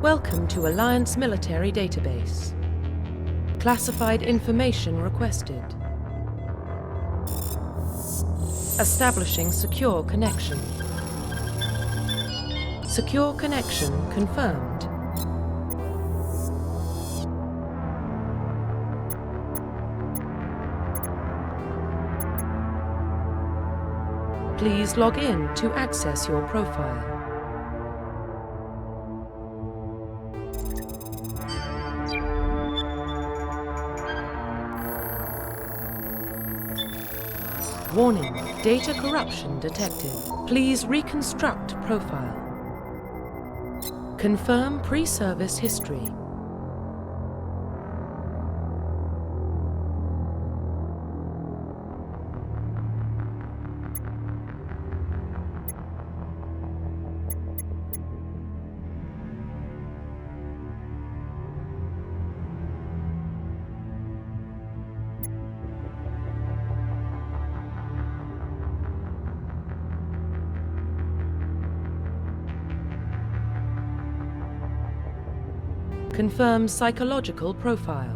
Welcome to Alliance Military Database. Classified information requested. Establishing secure connection. Secure connection confirmed. Please log in to access your profile. Warning, data corruption detected. Please reconstruct profile. Confirm pre-service history. Confirm psychological profile.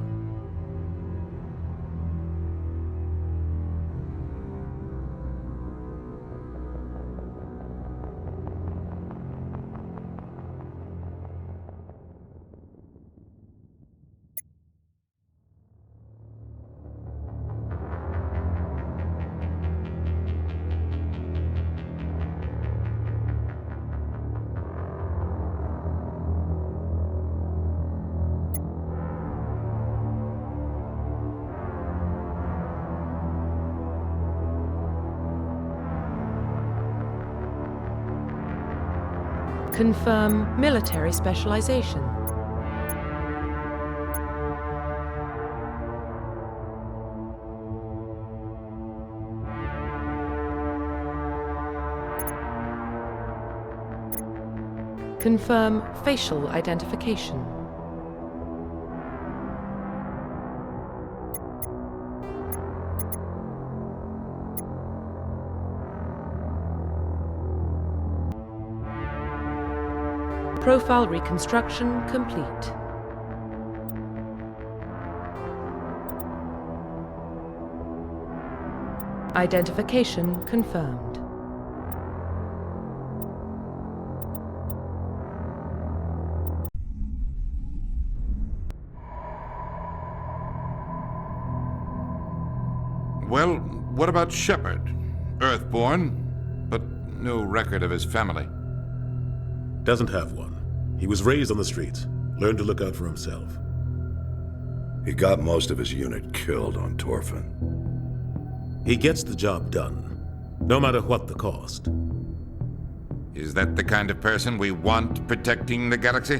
Confirm military specialization. Confirm facial identification. Profile reconstruction complete. Identification confirmed. Well, what about Shepard? Earthborn, but no record of his family. Doesn't have one. He was raised on the streets, learned to look out for himself. He got most of his unit killed on Torfin. He gets the job done, no matter what the cost. Is that the kind of person we want protecting the galaxy?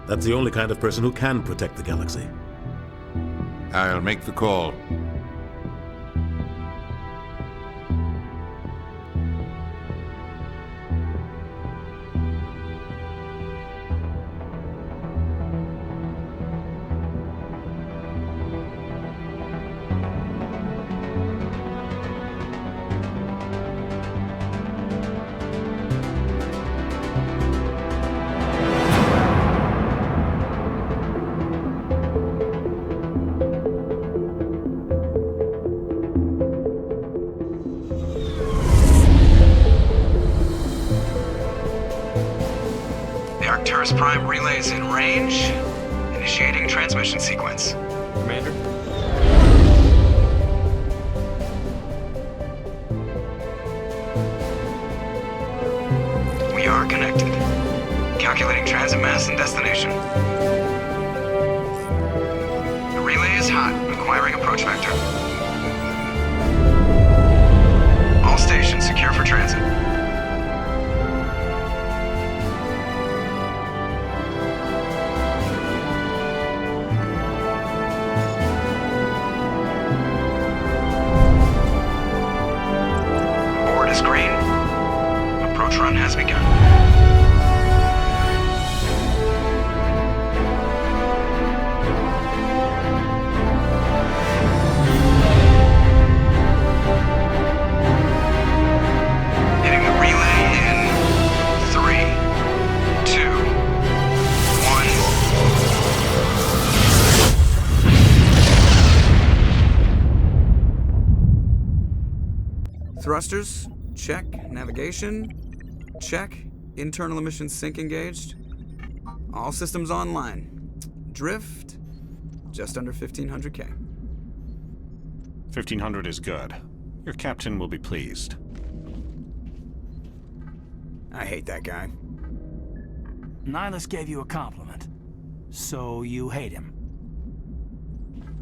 That's the only kind of person who can protect the galaxy. I'll make the call. Prime relays in range. Initiating transmission sequence. Commander? We are connected. Calculating transit mass and destination. The relay is hot, acquiring approach vector. All stations secure for transit. Run has begun. Thrusters, check. Navigation, check. Internal emission sync engaged. All systems online. Drift, just under 1500K. 1500 is good. Your captain will be pleased. I hate that guy. Nihilus gave you a compliment. So you hate him.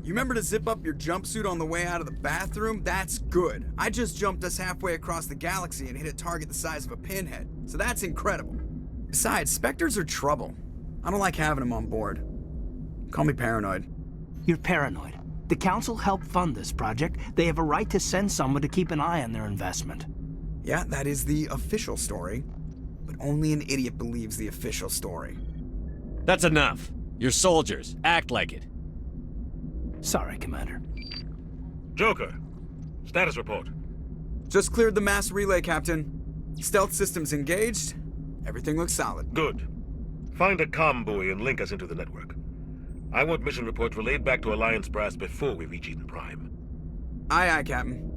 You remember to zip up your jumpsuit on the way out of the bathroom? That's good. I just jumped us halfway across the galaxy and hit a target the size of a pinhead, so that's incredible. Besides, Spectres are trouble. I don't like having them on board. Call me paranoid. You're paranoid. The Council helped fund this project. They have a right to send someone to keep an eye on their investment. Yeah, that is the official story. But only an idiot believes the official story. That's enough. You're soldiers. Act like it. Sorry, Commander. Joker, status report. Just cleared the mass relay, Captain. Stealth systems engaged. Everything looks solid. Good. Find a comm buoy and link us into the network. I want mission reports relayed back to Alliance brass before we reach Eden Prime. Aye, aye, Captain.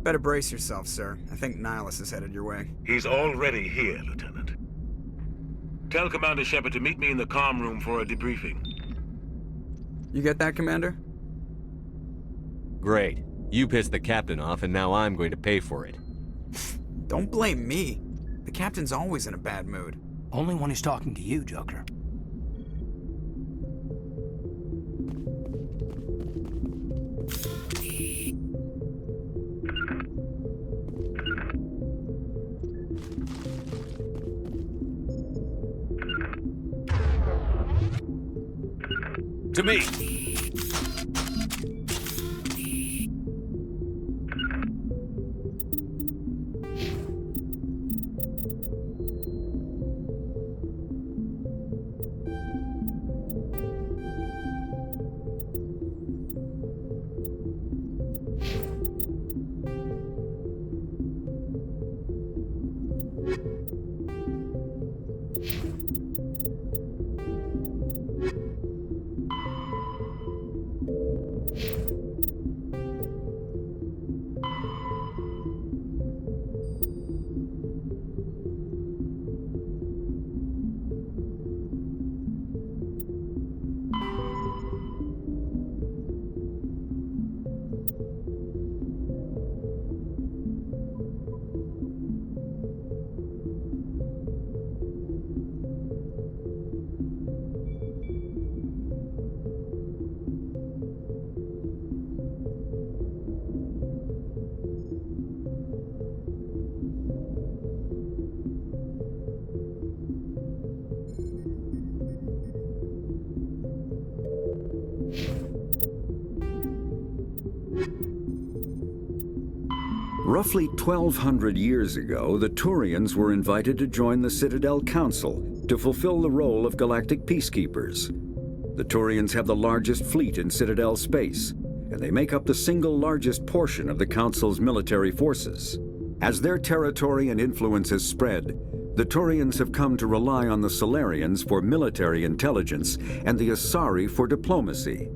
Better brace yourself, sir. I think Nihilus is headed your way. He's already here, Lieutenant. Tell Commander Shepard to meet me in the comm room for a debriefing. You get that, Commander? Great. You pissed the captain off, and now I'm going to pay for it. Don't blame me. The Captain's always in a bad mood. Only when he's talking to you, Joker. To me! Roughly 1,200 years ago, the Turians were invited to join the Citadel Council to fulfill the role of galactic peacekeepers. The Turians have the largest fleet in Citadel space, and they make up the single largest portion of the Council's military forces. As their territory and influence has spread, the Turians have come to rely on the Solarians for military intelligence and the Asari for diplomacy.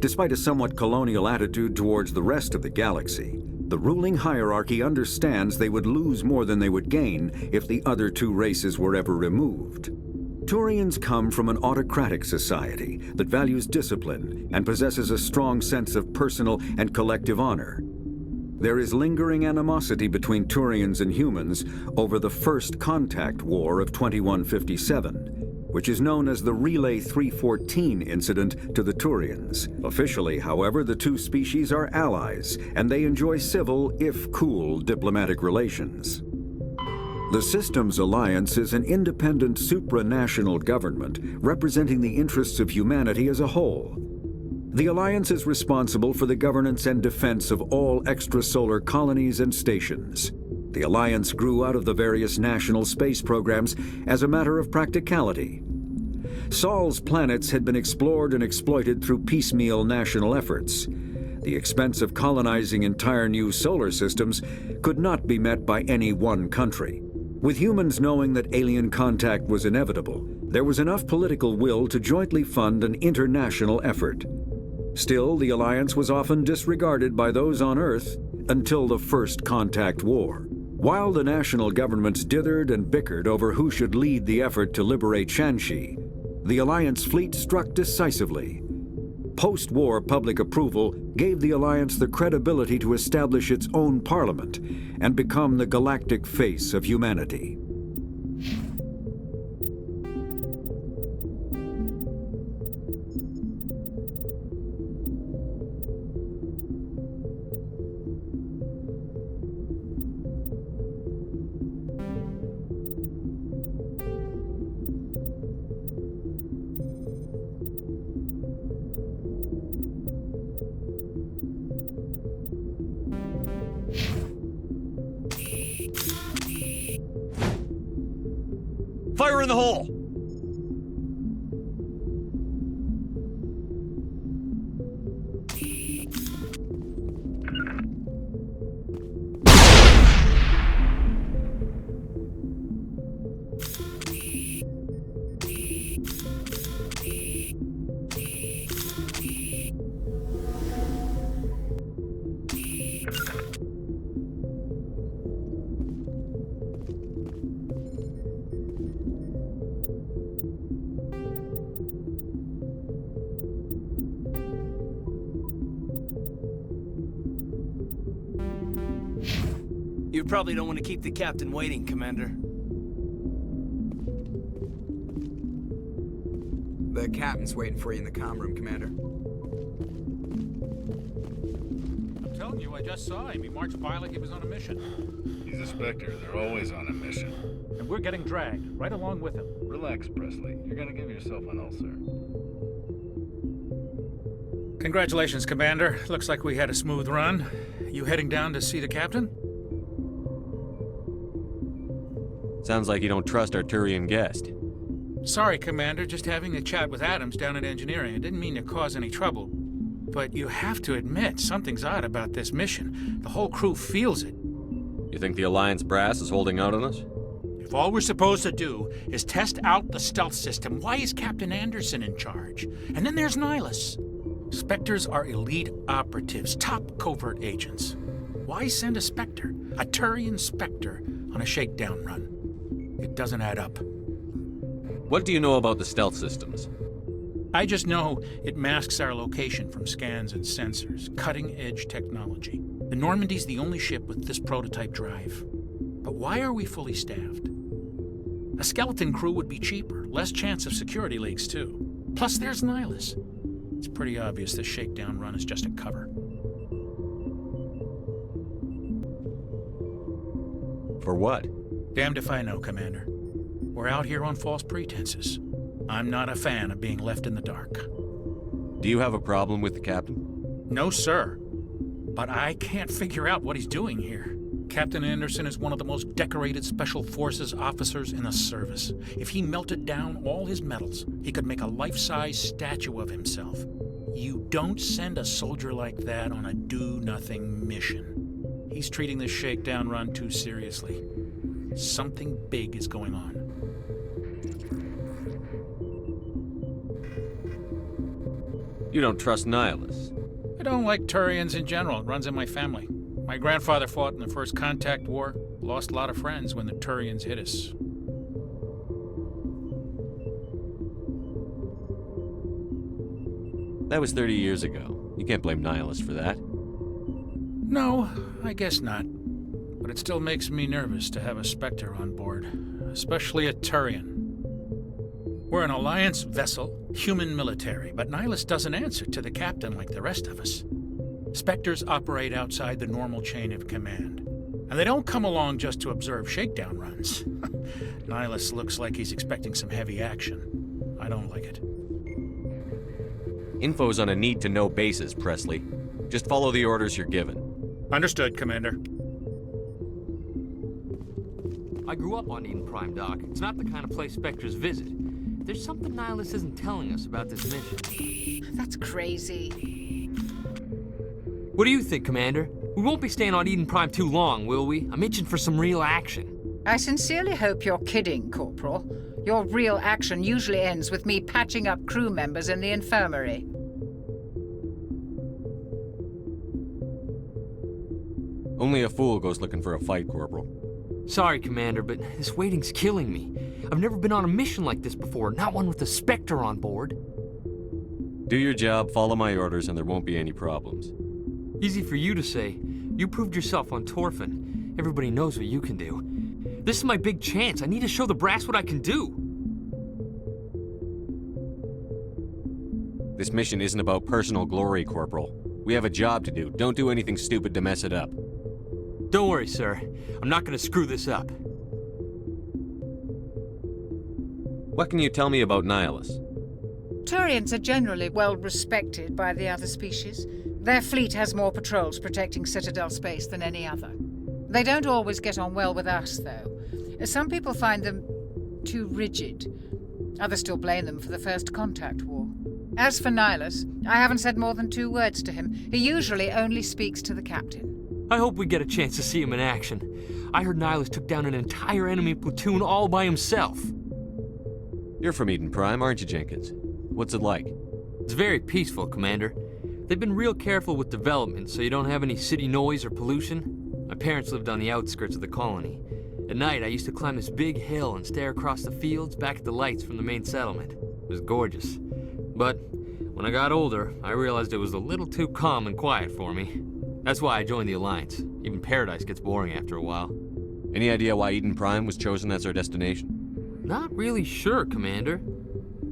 Despite a somewhat colonial attitude towards the rest of the galaxy, the ruling hierarchy understands they would lose more than they would gain if the other two races were ever removed. Turians come from an autocratic society that values discipline and possesses a strong sense of personal and collective honor. There is lingering animosity between Turians and humans over the First Contact War of 2157, which is known as the Relay 314 incident to the Turians. Officially, however, the two species are allies, and they enjoy civil, if cool, diplomatic relations. The Systems Alliance is an independent supranational government representing the interests of humanity as a whole. The Alliance is responsible for the governance and defense of all extrasolar colonies and stations. The Alliance grew out of the various national space programs as a matter of practicality. Sol's planets had been explored and exploited through piecemeal national efforts. The expense of colonizing entire new solar systems could not be met by any one country. With humans knowing that alien contact was inevitable, there was enough political will to jointly fund an international effort. Still, the Alliance was often disregarded by those on Earth until the First Contact War. While the national governments dithered and bickered over who should lead the effort to liberate Shanxi, the Alliance fleet struck decisively. Post-war public approval gave the Alliance the credibility to establish its own parliament and become the galactic face of humanity. Fire in the hole! You probably don't want to keep the captain waiting, Commander. The captain's waiting for you in the comm room, Commander. I'm telling you, I just saw him. He marched by like he was on a mission. He's a Spectre. They're always on a mission. And we're getting dragged, right along with him. Relax, Presley. You're gonna give yourself an ulcer. Congratulations, Commander. Looks like we had a smooth run. You heading down to see the captain? Sounds like you don't trust our Turian guest. Sorry, Commander. Just having a chat with Adams down at engineering. I didn't mean to cause any trouble. But you have to admit, something's odd about this mission. The whole crew feels it. You think the Alliance brass is holding out on us? If all we're supposed to do is test out the stealth system, why is Captain Anderson in charge? And then there's Nihilus. Spectres are elite operatives, top covert agents. Why send a Spectre, a Turian Spectre, on a shakedown run? It doesn't add up. What do you know about the stealth systems? I just know it masks our location from scans and sensors. Cutting-edge technology. The Normandy's the only ship with this prototype drive. But why are we fully staffed? A skeleton crew would be cheaper, less chance of security leaks, too. Plus, there's Nihilus. It's pretty obvious this shakedown run is just a cover. For what? Damned if I know, Commander. We're out here on false pretenses. I'm not a fan of being left in the dark. Do you have a problem with the captain? No, sir. But I can't figure out what he's doing here. Captain Anderson is one of the most decorated Special Forces officers in the service. If he melted down all his medals, he could make a life-size statue of himself. You don't send a soldier like that on a do-nothing mission. He's treating this shakedown run too seriously. Something big is going on. You don't trust Nihilus? I don't like Turians in general. It runs in my family. My grandfather fought in the First Contact War, lost a lot of friends when the Turians hit us. That was 30 years ago. You can't blame Nihilus for that. No, I guess not. But it still makes me nervous to have a Spectre on board, especially a Turian. We're an Alliance vessel, human military, but Nihilus doesn't answer to the captain like the rest of us. Spectres operate outside the normal chain of command. And they don't come along just to observe shakedown runs. Nihilus looks like he's expecting some heavy action. I don't like it. Info's on a need-to-know basis, Presley. Just follow the orders you're given. Understood, Commander. I grew up on Eden Prime, Doc. It's not the kind of place Spectres visit. There's something Nihilus isn't telling us about this mission. That's crazy. What do you think, Commander? We won't be staying on Eden Prime too long, will we? I'm itching for some real action. I sincerely hope you're kidding, Corporal. Your real action usually ends with me patching up crew members in the infirmary. Only a fool goes looking for a fight, Corporal. Sorry, Commander, but this waiting's killing me. I've never been on a mission like this before, not one with a Spectre on board. Do your job, follow my orders, and there won't be any problems. Easy for you to say. You proved yourself on Torfin. Everybody knows what you can do. This is my big chance. I need to show the brass what I can do. This mission isn't about personal glory, Corporal. We have a job to do. Don't do anything stupid to mess it up. Don't worry, sir. I'm not gonna screw this up. What can you tell me about Nihilus? Turians are generally well respected by the other species. Their fleet has more patrols protecting Citadel space than any other. They don't always get on well with us, though. Some people find them too rigid. Others still blame them for the First Contact War. As for Nihilus, I haven't said more than 2 words to him. He usually only speaks to the captain. I hope we get a chance to see him in action. I heard Nihilus took down an entire enemy platoon all by himself. You're from Eden Prime, aren't you, Jenkins? What's it like? It's very peaceful, Commander. They've been real careful with development, so you don't have any city noise or pollution. My parents lived on the outskirts of the colony. At night, I used to climb this big hill and stare across the fields back at the lights from the main settlement. It was gorgeous. But when I got older, I realized it was a little too calm and quiet for me. That's why I joined the Alliance. Even Paradise gets boring after a while. Any idea why Eden Prime was chosen as our destination? Not really sure, Commander.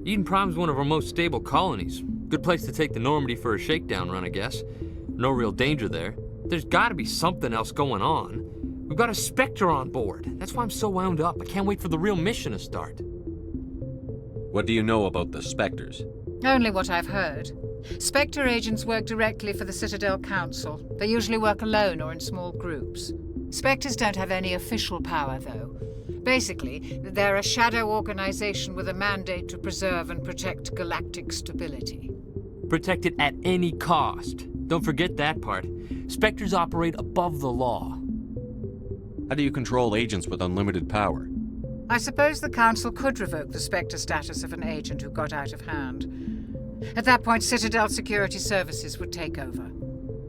Eden Prime's one of our most stable colonies. Good place to take the Normandy for a shakedown run, I guess. No real danger there. There's gotta be something else going on. We've got a Spectre on board. That's why I'm so wound up. I can't wait for the real mission to start. What do you know about the Spectres? Only what I've heard. Spectre agents work directly for the Citadel Council. They usually work alone or in small groups. Spectres don't have any official power, though. Basically, they're a shadow organization with a mandate to preserve and protect galactic stability. Protect it at any cost. Don't forget that part. Spectres operate above the law. How do you control agents with unlimited power? I suppose the Council could revoke the Spectre status of an agent who got out of hand. At that point, Citadel Security Services would take over.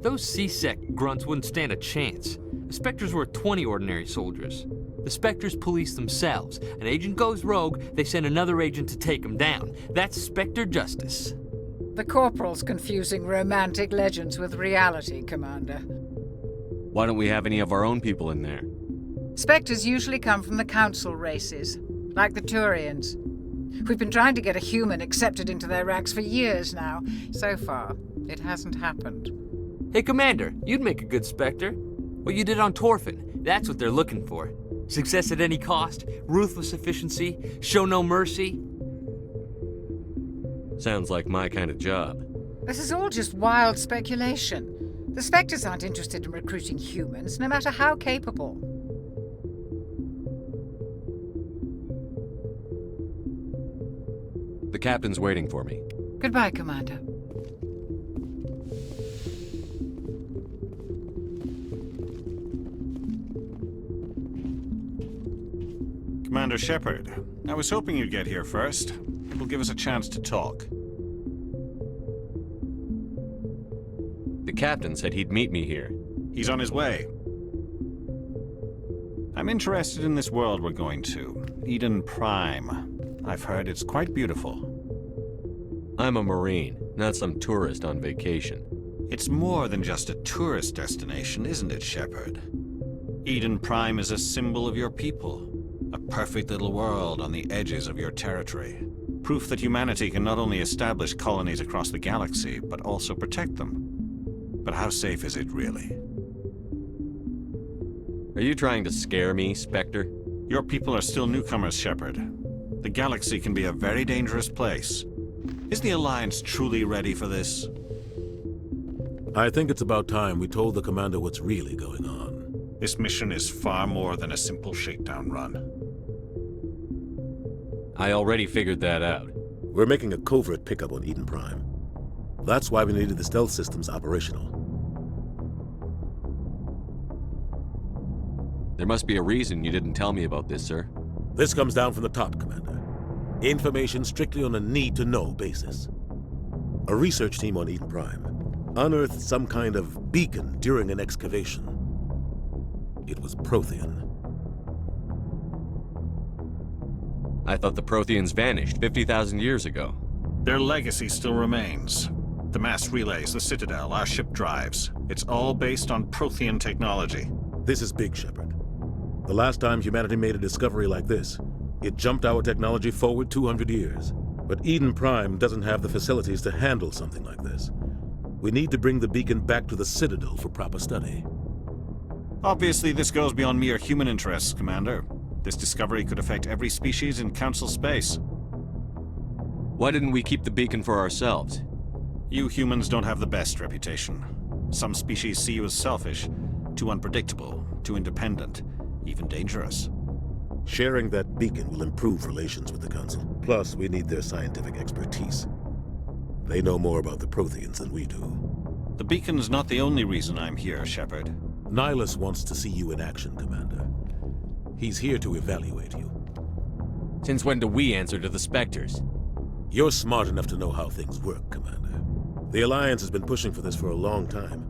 Those C-Sec grunts wouldn't stand a chance. The Spectres were 20 ordinary soldiers. The Spectres police themselves. An agent goes rogue, they send another agent to take him down. That's Spectre justice. The Corporal's confusing romantic legends with reality, Commander. Why don't we have any of our own people in there? Spectres usually come from the Council races, like the Turians. We've been trying to get a human accepted into their ranks for years now. So far, it hasn't happened. Hey, Commander, you'd make a good Spectre. What you did on Torfin, that's what they're looking for. Success at any cost, ruthless efficiency, show no mercy. Sounds like my kind of job. This is all just wild speculation. The Spectres aren't interested in recruiting humans, no matter how capable. The captain's waiting for me. Goodbye, Commander. Commander Shepard, I was hoping you'd get here first. It will give us a chance to talk. The captain said he'd meet me here. He's on his way. I'm interested in this world we're going to, Eden Prime. I've heard it's quite beautiful. I'm a Marine, not some tourist on vacation. It's more than just a tourist destination, isn't it, Shepard? Eden Prime is a symbol of your people. A perfect little world on the edges of your territory. Proof that humanity can not only establish colonies across the galaxy, but also protect them. But how safe is it, really? Are you trying to scare me, Spectre? Your people are still newcomers, Shepard. The galaxy can be a very dangerous place. Is the Alliance truly ready for this? I think it's about time we told the Commander what's really going on. This mission is far more than a simple shakedown run. I already figured that out. We're making a covert pickup on Eden Prime. That's why we needed the stealth systems operational. There must be a reason you didn't tell me about this, sir. This comes down from the top, Commander. Information strictly on a need-to-know basis. A research team on Eden Prime unearthed some kind of beacon during an excavation. It was Prothean. I thought the Protheans vanished 50,000 years ago. Their legacy still remains. The mass relays, the Citadel, our ship drives. It's all based on Prothean technology. This is big, Shepard. The last time humanity made a discovery like this, it jumped our technology forward 200 years. But Eden Prime doesn't have the facilities to handle something like this. We need to bring the beacon back to the Citadel for proper study. Obviously, this goes beyond mere human interests, Commander. This discovery could affect every species in Council space. Why didn't we keep the beacon for ourselves? You humans don't have the best reputation. Some species see you as selfish, too unpredictable, too independent, even dangerous. Sharing that beacon will improve relations with the Council. Plus, we need their scientific expertise. They know more about the Protheans than we do. The beacon's not the only reason I'm here, Shepard. Nihilus wants to see you in action, Commander. He's here to evaluate you. Since when do we answer to the Spectres? You're smart enough to know how things work, Commander. The Alliance has been pushing for this for a long time.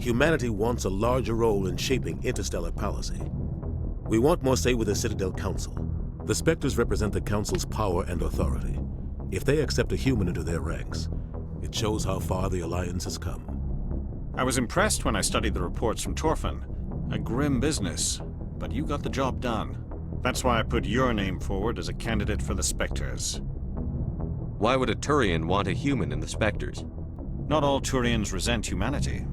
Humanity wants a larger role in shaping interstellar policy. We want more say with the Citadel Council. The Spectres represent the Council's power and authority. If they accept a human into their ranks, it shows how far the Alliance has come. I was impressed when I studied the reports from Torfin. A grim business, but you got the job done. That's why I put your name forward as a candidate for the Spectres. Why would a Turian want a human in the Spectres? Not all Turians resent humanity.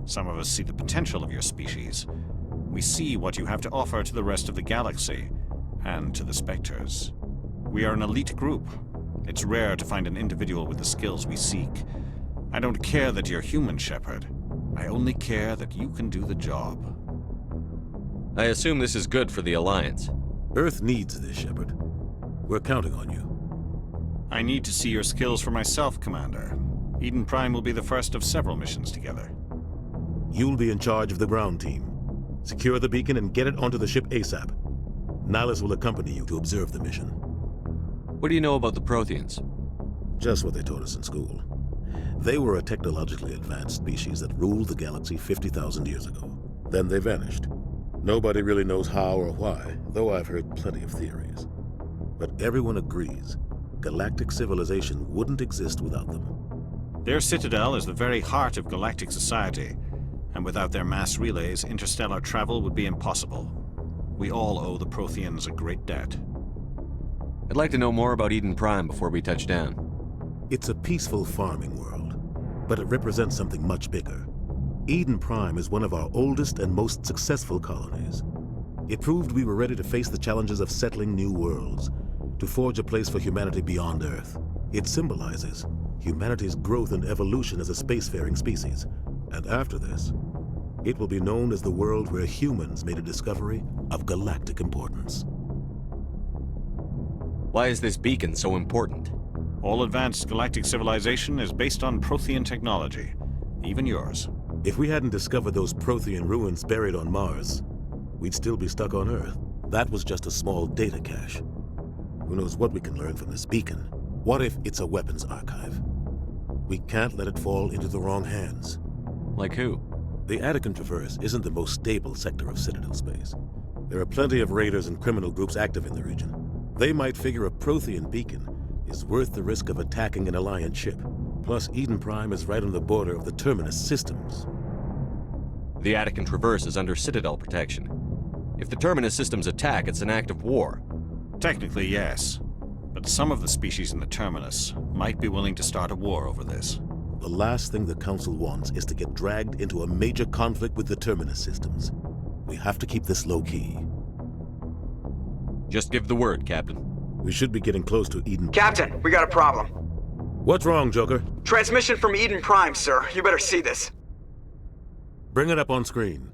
Some of us see the potential of your species. We see what you have to offer to the rest of the galaxy, and to the Spectres. We are an elite group. It's rare to find an individual with the skills we seek. I don't care that you're human, Shepard. I only care that you can do the job. I assume this is good for the Alliance. Earth needs this, Shepard. We're counting on you. I need to see your skills for myself, Commander. Eden Prime will be the first of several missions together. You'll be in charge of the ground team. Secure the beacon and get it onto the ship ASAP. Nihilus will accompany you to observe the mission. What do you know about the Protheans? Just what they taught us in school. They were a technologically advanced species that ruled the galaxy 50,000 years ago. Then they vanished. Nobody really knows how or why, though I've heard plenty of theories. But everyone agrees galactic civilization wouldn't exist without them. Their citadel is the very heart of galactic society, and without their mass relays, interstellar travel would be impossible. We all owe the Protheans a great debt. I'd like to know more about Eden Prime before we touch down. It's a peaceful farming world, but it represents something much bigger. Eden Prime is one of our oldest and most successful colonies. It proved we were ready to face the challenges of settling new worlds, to forge a place for humanity beyond Earth. It symbolizes humanity's growth and evolution as a spacefaring species. And after this, it will be known as the world where humans made a discovery of galactic importance. Why is this beacon so important? All advanced galactic civilization is based on Prothean technology, even yours. If we hadn't discovered those Prothean ruins buried on Mars, we'd still be stuck on Earth. That was just a small data cache. Who knows what we can learn from this beacon? What if it's a weapons archive? We can't let it fall into the wrong hands. Like who? The Attican Traverse isn't the most stable sector of Citadel space. There are plenty of raiders and criminal groups active in the region. They might figure a Prothean beacon is worth the risk of attacking an Alliance ship. Plus, Eden Prime is right on the border of the Terminus systems. The Attican Traverse is under Citadel protection. If the Terminus systems attack, it's an act of war. Technically, yes. But some of the species in the Terminus might be willing to start a war over this. The last thing the Council wants is to get dragged into a major conflict with the Terminus systems. We have to keep this low-key. Just give the word, Captain. We should be getting close to Eden... Captain, we got a problem. What's wrong, Joker? Transmission from Eden Prime, sir. You better see this. Bring it up on screen.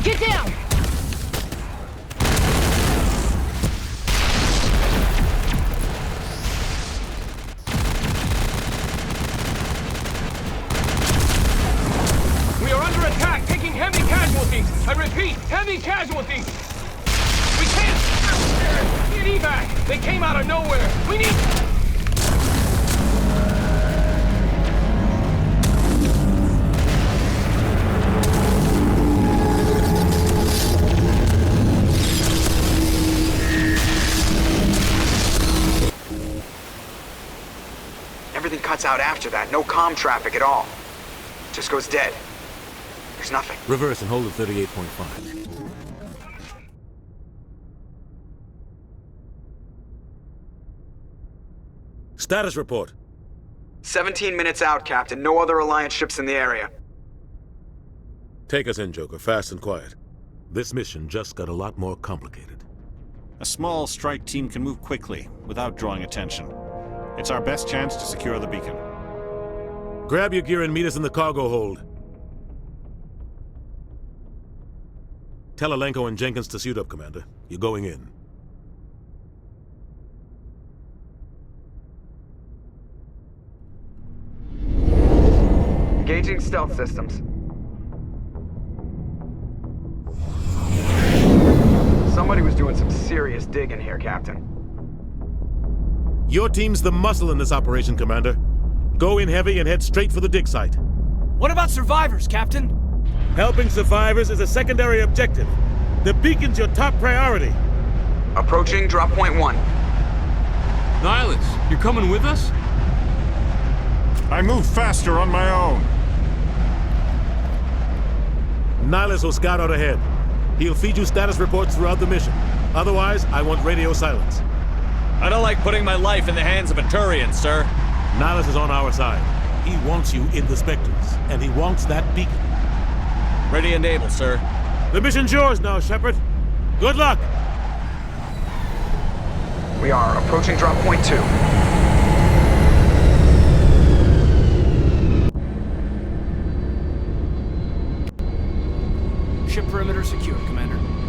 Get down! We are under attack, taking heavy casualties. I repeat, heavy casualties. We can't... Need evac. They came out of nowhere. We need... cuts out after that. No comm traffic at all. Just goes dead. There's nothing. Reverse and hold at 38.5. Status report. 17 minutes out, Captain. No other Alliance ships in the area. Take us in, Joker, fast and quiet. This mission just got a lot more complicated. A small strike team can move quickly, without drawing attention. It's our best chance to secure the beacon. Grab your gear and meet us in the cargo hold. Tell Alenko and Jenkins to suit up, Commander. You're going in. Engaging stealth systems. Somebody was doing some serious digging here, Captain. Your team's the muscle in this operation, Commander. Go in heavy and head straight for the dig site. What about survivors, Captain? Helping survivors is a secondary objective. The beacon's your top priority. Approaching drop point 1. Nihilus, you're coming with us? I move faster on my own. Nihilus will scout out ahead. He'll feed you status reports throughout the mission. Otherwise, I want radio silence. I don't like putting my life in the hands of a Turian, sir. Nihilus is on our side. He wants you in the Spectres, and he wants that beacon. Ready and able, sir. The mission's yours now, Shepard. Good luck! We are approaching drop point 2. Ship perimeter secure, Commander.